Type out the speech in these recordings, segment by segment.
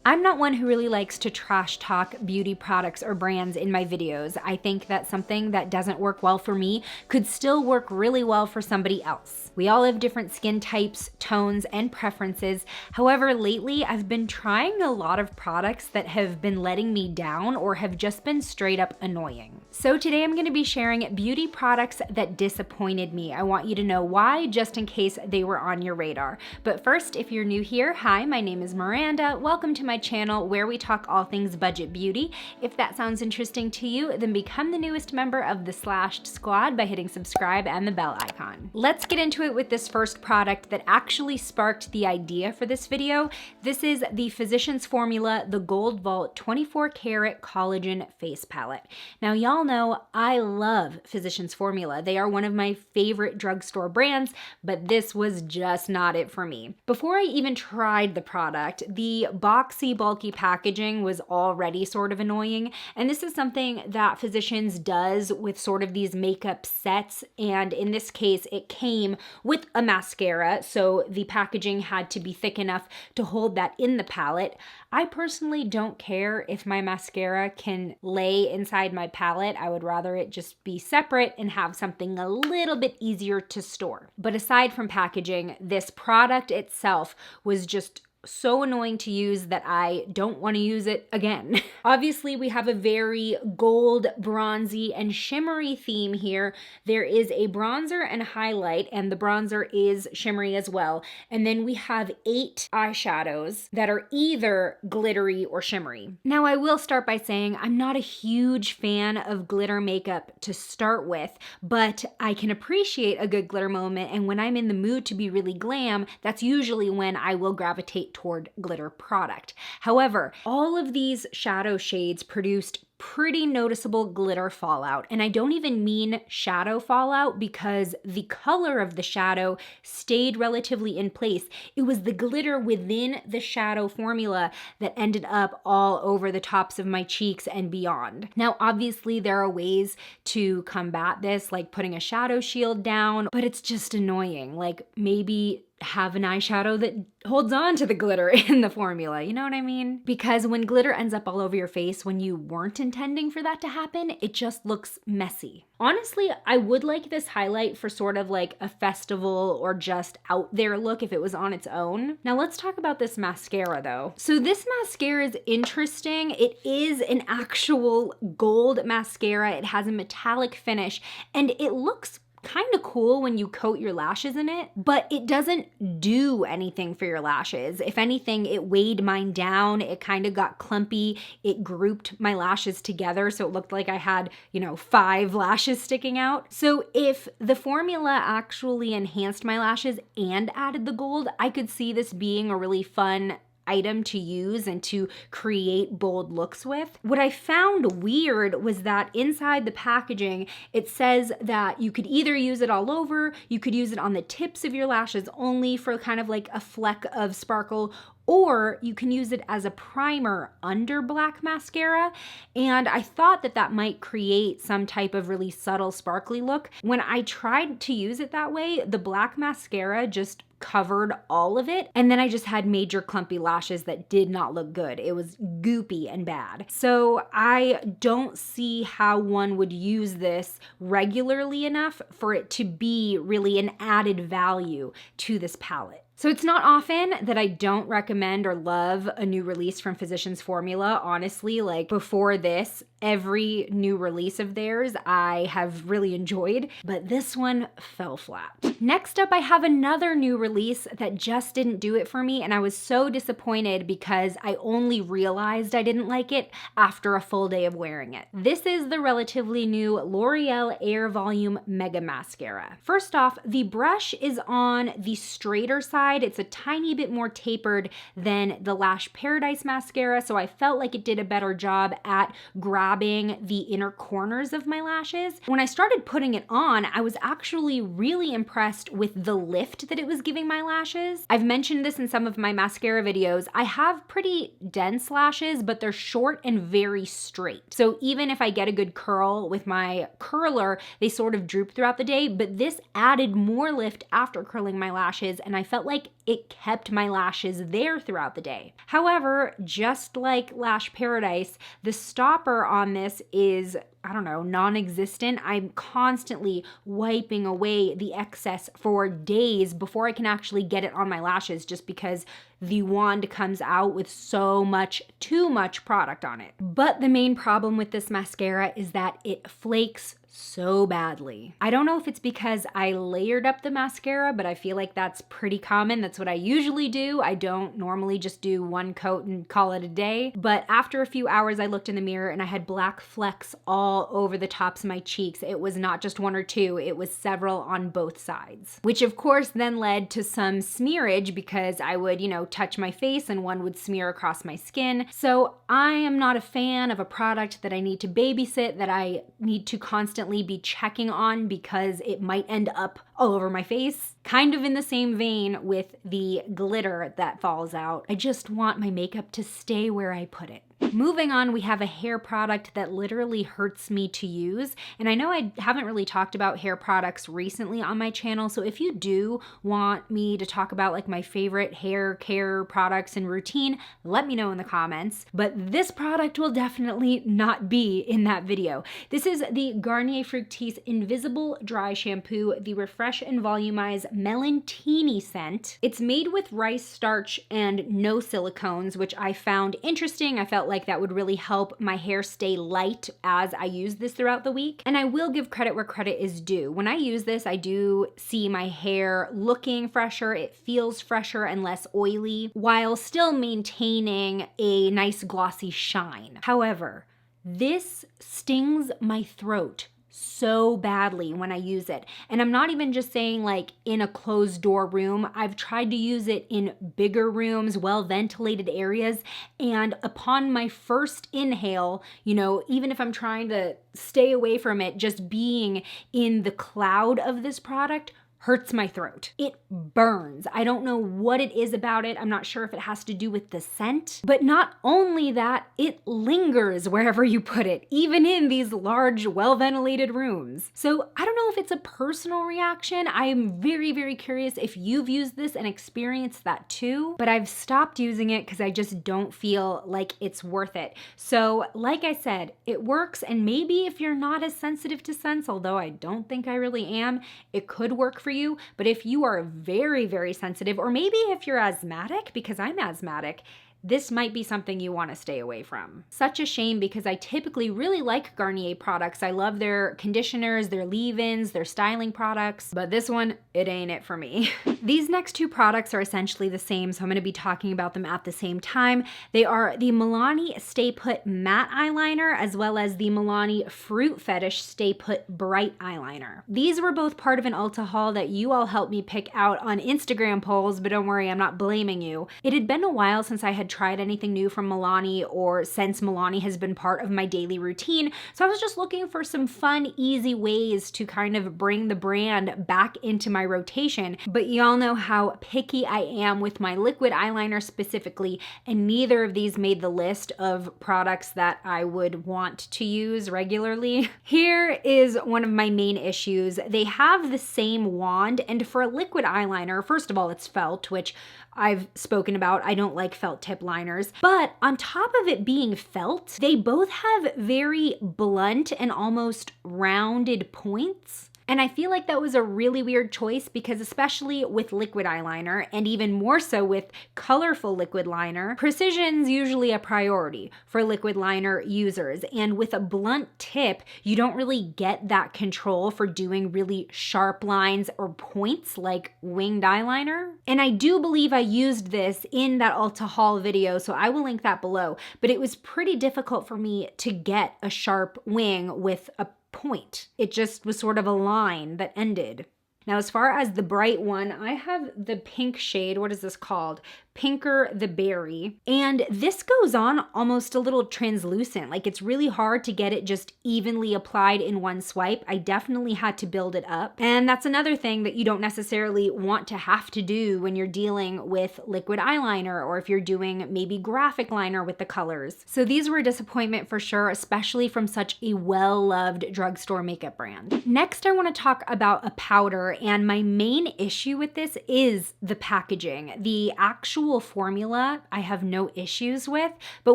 I'm not one who really likes to trash talk beauty products or brands in my videos. I think that something that doesn't work well for me could still work really well for somebody else. We all have different skin types, tones, and preferences. However, lately I've been trying a lot of products that have been letting me down or have just been straight up annoying. So today I'm going to be sharing beauty products that disappointed me. I want you to know why, just in case they were on your radar. But first, if you're new here, hi, my name is Miranda. Welcome to my channel where we talk all things budget beauty. If that sounds interesting to you, then become the newest member of the Slashed Squad by hitting subscribe and the bell icon. Let's get into it with this first product that actually sparked the idea for this video. This is the Physicians Formula, the Gold Vault 24 Karat Collagen Face Palette. Now, y'all know I love Physicians Formula. They are one of my favorite drugstore brands, but this was just not it for me. Before I even tried the product, the boxy, bulky packaging was already sort of annoying, and this is something that Physicians does with sort of these makeup sets, and in this case, it came with a mascara, so the packaging had to be thick enough to hold that in the palette. I personally don't care if my mascara can lay inside my palette. I would rather it just be separate and have something a little bit easier to store. But aside from packaging, this product itself was just so annoying to use that I don't want to use it again. Obviously, we have a very gold, bronzy, and shimmery theme here. There is a bronzer and highlight, and the bronzer is shimmery as well. And then we have 8 eyeshadows that are either glittery or shimmery. Now, I will start by saying I'm not a huge fan of glitter makeup to start with, but I can appreciate a good glitter moment, and when I'm in the mood to be really glam, that's usually when I will gravitate toward glitter product. However, all of these shadow shades produced pretty noticeable glitter fallout, and I don't even mean shadow fallout because the color of the shadow stayed relatively in place. It was the glitter within the shadow formula that ended up all over the tops of my cheeks and beyond. Now, obviously there are ways to combat this, like putting a shadow shield down, but it's just annoying. Like maybe have an eyeshadow that holds on to the glitter in the formula, you know what I mean? Because when glitter ends up all over your face when you weren't intending for that to happen, it just looks messy. Honestly, I would like this highlight for sort of like a festival or just out there look if it was on its own. Now let's talk about this mascara though. So this mascara is interesting. It is an actual gold mascara. It has a metallic finish and it looks kind of cool when you coat your lashes in it, but it doesn't do anything for your lashes. If anything, it weighed mine down. It kind of got clumpy. It grouped my lashes together, so it looked like I had, 5 lashes sticking out. So if the formula actually enhanced my lashes and added the gold, I could see this being a really fun item to use and to create bold looks with. What I found weird was that inside the packaging, it says that you could either use it all over, you could use it on the tips of your lashes only for kind of like a fleck of sparkle, or you can use it as a primer under black mascara. And I thought that that might create some type of really subtle sparkly look. When I tried to use it that way, the black mascara just covered all of it, and then I just had major clumpy lashes that did not look good. It was goopy and bad. So I don't see how one would use this regularly enough for it to be really an added value to this palette. So it's not often that I don't recommend or love a new release from Physicians Formula. Honestly, like before this, every new release of theirs I have really enjoyed, but this one fell flat. Next up, I have another new release that just didn't do it for me, and I was so disappointed because I only realized I didn't like it after a full day of wearing it. This is the relatively new L'Oreal Air Volume Mega Mascara. First off, the brush is on the straighter side. It's a tiny bit more tapered than the Lash Paradise mascara, so I felt like it did a better job at grabbing the inner corners of my lashes. When I started putting it on, I was actually really impressed with the lift that it was giving my lashes. I've mentioned this in some of my mascara videos. I have pretty dense lashes, but they're short and very straight. So even if I get a good curl with my curler, they sort of droop throughout the day, but this added more lift after curling my lashes, and I felt like like it kept my lashes there throughout the day. However, just like Lash Paradise, the stopper on this is, I don't know, non-existent. I'm constantly wiping away the excess for days before I can actually get it on my lashes, just because the wand comes out with so much, too much product on it. But the main problem with this mascara is that it flakes so badly. I don't know if it's because I layered up the mascara, but I feel like that's pretty common. That's what I usually do. I don't normally just do one coat and call it a day. But after a few hours, I looked in the mirror and I had black flecks all over the tops of my cheeks. It was not just one or two, it was several on both sides, which of course then led to some smearage because I would, touch my face and one would smear across my skin. So I am not a fan of a product that I need to babysit, that I need to constantly be checking on because it might end up all over my face. Kind of in the same vein with the glitter that falls out. I just want my makeup to stay where I put it. Moving on, we have a hair product that literally hurts me to use. And I know I haven't really talked about hair products recently on my channel, so if you do want me to talk about like my favorite hair care products and routine, let me know in the comments. But this product will definitely not be in that video. This is the Garnier Fructis Invisible Dry Shampoo, the Refresh and Volumize Melantini scent. It's made with rice starch and no silicones, which I found interesting. I felt like that would really help my hair stay light as I use this throughout the week. And I will give credit where credit is due. When I use this, I do see my hair looking fresher. It feels fresher and less oily while still maintaining a nice glossy shine. However, this stings my throat so badly when I use it. And I'm not even just saying like in a closed door room. I've tried to use it in bigger rooms, well ventilated areas. And upon my first inhale, even if I'm trying to stay away from it, just being in the cloud of this product hurts my throat. It burns. I don't know what it is about it. I'm not sure if it has to do with the scent, but not only that, it lingers wherever you put it, even in these large, well-ventilated rooms. So I don't know if it's a personal reaction. I am very, very curious if you've used this and experienced that too, but I've stopped using it because I just don't feel like it's worth it. So like I said, it works, and maybe if you're not as sensitive to scents, although I don't think I really am, it could work for you. But if you are very, very sensitive, or maybe if you're asthmatic, because I'm asthmatic, this might be something you want to stay away from. Such a shame, because I typically really like Garnier products. I love their conditioners, their leave-ins, their styling products, but this one, it ain't it for me. These next two products are essentially the same, so I'm going to be talking about them at the same time. They are the Milani Stay Put Matte Eyeliner, as well as the Milani Fruit Fetish Stay Put Bright Eyeliner. These were both part of an Ulta haul that you all helped me pick out on Instagram polls, but don't worry, I'm not blaming you. It had been a while since I had tried anything new from Milani, or since Milani has been part of my daily routine. So I was just looking for some fun, easy ways to kind of bring the brand back into my rotation. But y'all know how picky I am with my liquid eyeliner specifically, and neither of these made the list of products that I would want to use regularly. Here is one of my main issues. They have the same wand, and for a liquid eyeliner, first of all, it's felt, which I've spoken about. I don't like felt tip liners, but on top of it being felt, they both have very blunt and almost rounded points. And I feel like that was a really weird choice, because especially with liquid eyeliner, and even more so with colorful liquid liner, precision's usually a priority for liquid liner users. And with a blunt tip, you don't really get that control for doing really sharp lines or points like winged eyeliner. And I do believe I used this in that Ulta haul video, so I will link that below. But it was pretty difficult for me to get a sharp wing with a point. It just was sort of a line that ended. Now, as far as the bright one, I have the pink shade. What is this called? Pinker the Berry. And this goes on almost a little translucent. Like it's really hard to get it just evenly applied in one swipe. I definitely had to build it up. And that's another thing that you don't necessarily want to have to do when you're dealing with liquid eyeliner or if you're doing maybe graphic liner with the colors. So these were a disappointment for sure, especially from such a well-loved drugstore makeup brand. Next, I want to talk about a powder, and my main issue with this is the packaging. The actual formula I have no issues with, but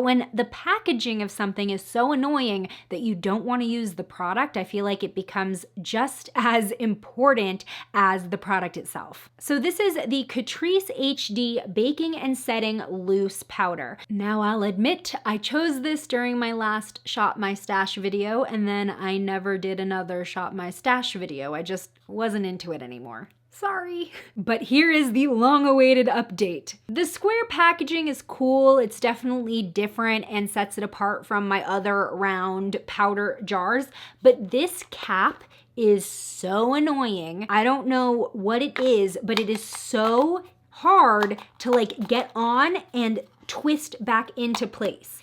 when the packaging of something is so annoying that you don't want to use the product, I feel like it becomes just as important as the product itself. So this is the Catrice HD Baking and Setting Loose Powder. Now I'll admit I chose this during my last Shop My Stash video, and then I never did another Shop My Stash video. I just wasn't into it anymore. Sorry. But here is the long-awaited update. The square packaging is cool. It's definitely different and sets it apart from my other round powder jars, but this cap is so annoying. I don't know what it is, but it is so hard to like get on and twist back into place.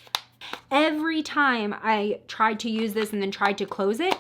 Every time I tried to use this and then tried to close it,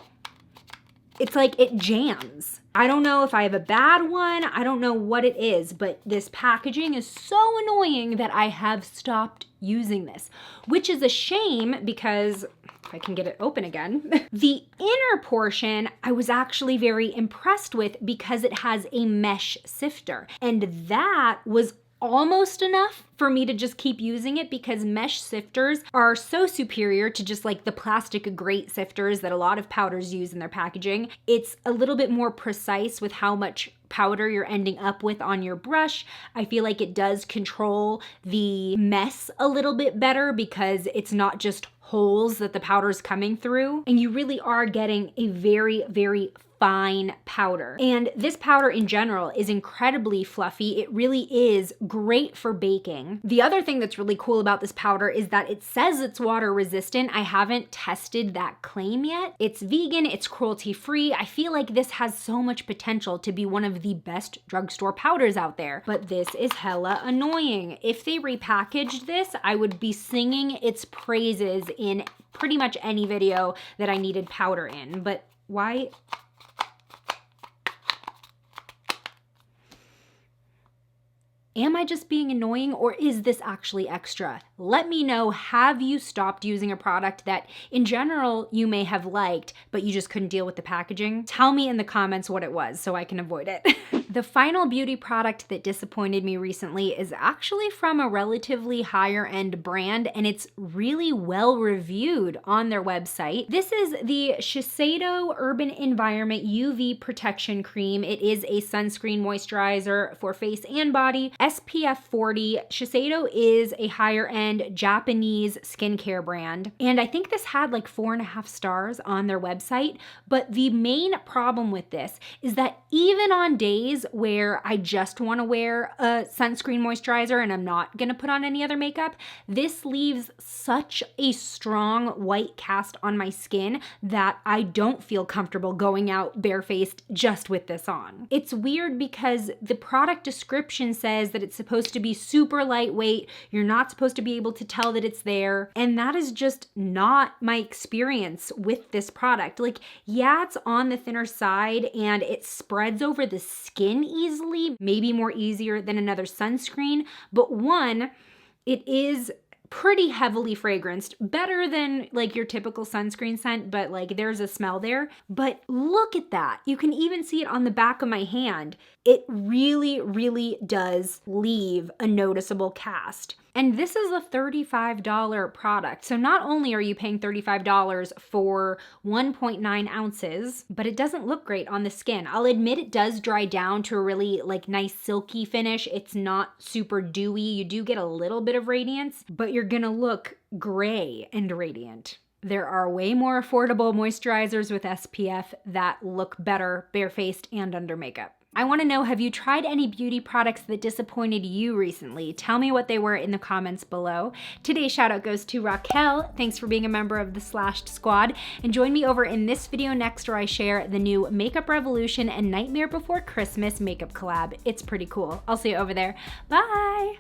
it's like it jams. I don't know if I have a bad one. I don't know what it is, but this packaging is so annoying that I have stopped using this, which is a shame because if I can get it open again. The inner portion I was actually very impressed with because it has a mesh sifter, and that was almost enough for me to just keep using it because mesh sifters are so superior to just like the plastic grate sifters that a lot of powders use in their packaging. It's a little bit more precise with how much powder you're ending up with on your brush. I feel like it does control the mess a little bit better because it's not just holes that the powder's coming through, and you really are getting a very, very fine powder. And this powder in general is incredibly fluffy. It really is great for baking. The other thing that's really cool about this powder is that it says it's water resistant. I haven't tested that claim yet. It's vegan, it's cruelty free. I feel like this has so much potential to be one of the best drugstore powders out there, but this is hella annoying. If they repackaged this, I would be singing its praises in pretty much any video that I needed powder in, but why? Am I just being annoying, or is this actually extra? Let me know, have you stopped using a product that in general you may have liked, but you just couldn't deal with the packaging? Tell me in the comments what it was so I can avoid it. The final beauty product that disappointed me recently is actually from a relatively higher end brand, and it's really well reviewed on their website. This is the Shiseido Urban Environment UV Protection Cream. It is a sunscreen moisturizer for face and body. SPF 40. Shiseido is a higher end Japanese skincare brand, and I think this had like 4.5 stars on their website. But the main problem with this is that even on days where I just want to wear a sunscreen moisturizer and I'm not gonna put on any other makeup, this leaves such a strong white cast on my skin that I don't feel comfortable going out barefaced just with this on. It's weird because the product description says that it's supposed to be super lightweight. You're not supposed to be able to tell that it's there. And that is just not my experience with this product. Like, yeah, it's on the thinner side and it spreads over the skin easily, maybe more easier than another sunscreen. But one, it is pretty heavily fragranced, better than like your typical sunscreen scent, but like there's a smell there. But look at that. You can even see it on the back of my hand. It really, really does leave a noticeable cast. And this is a $35 product. So not only are you paying $35 for 1.9 ounces, but it doesn't look great on the skin. I'll admit it does dry down to a really like nice silky finish. It's not super dewy. You do get a little bit of radiance, but you're gonna look gray and radiant. There are way more affordable moisturizers with SPF that look better barefaced and under makeup. I want to know, have you tried any beauty products that disappointed you recently? Tell me what they were in the comments below. Today's shout out goes to Raquel. Thanks for being a member of the Slashed Squad. And join me over in this video next where I share the new Makeup Revolution and Nightmare Before Christmas makeup collab. It's pretty cool. I'll see you over there. Bye!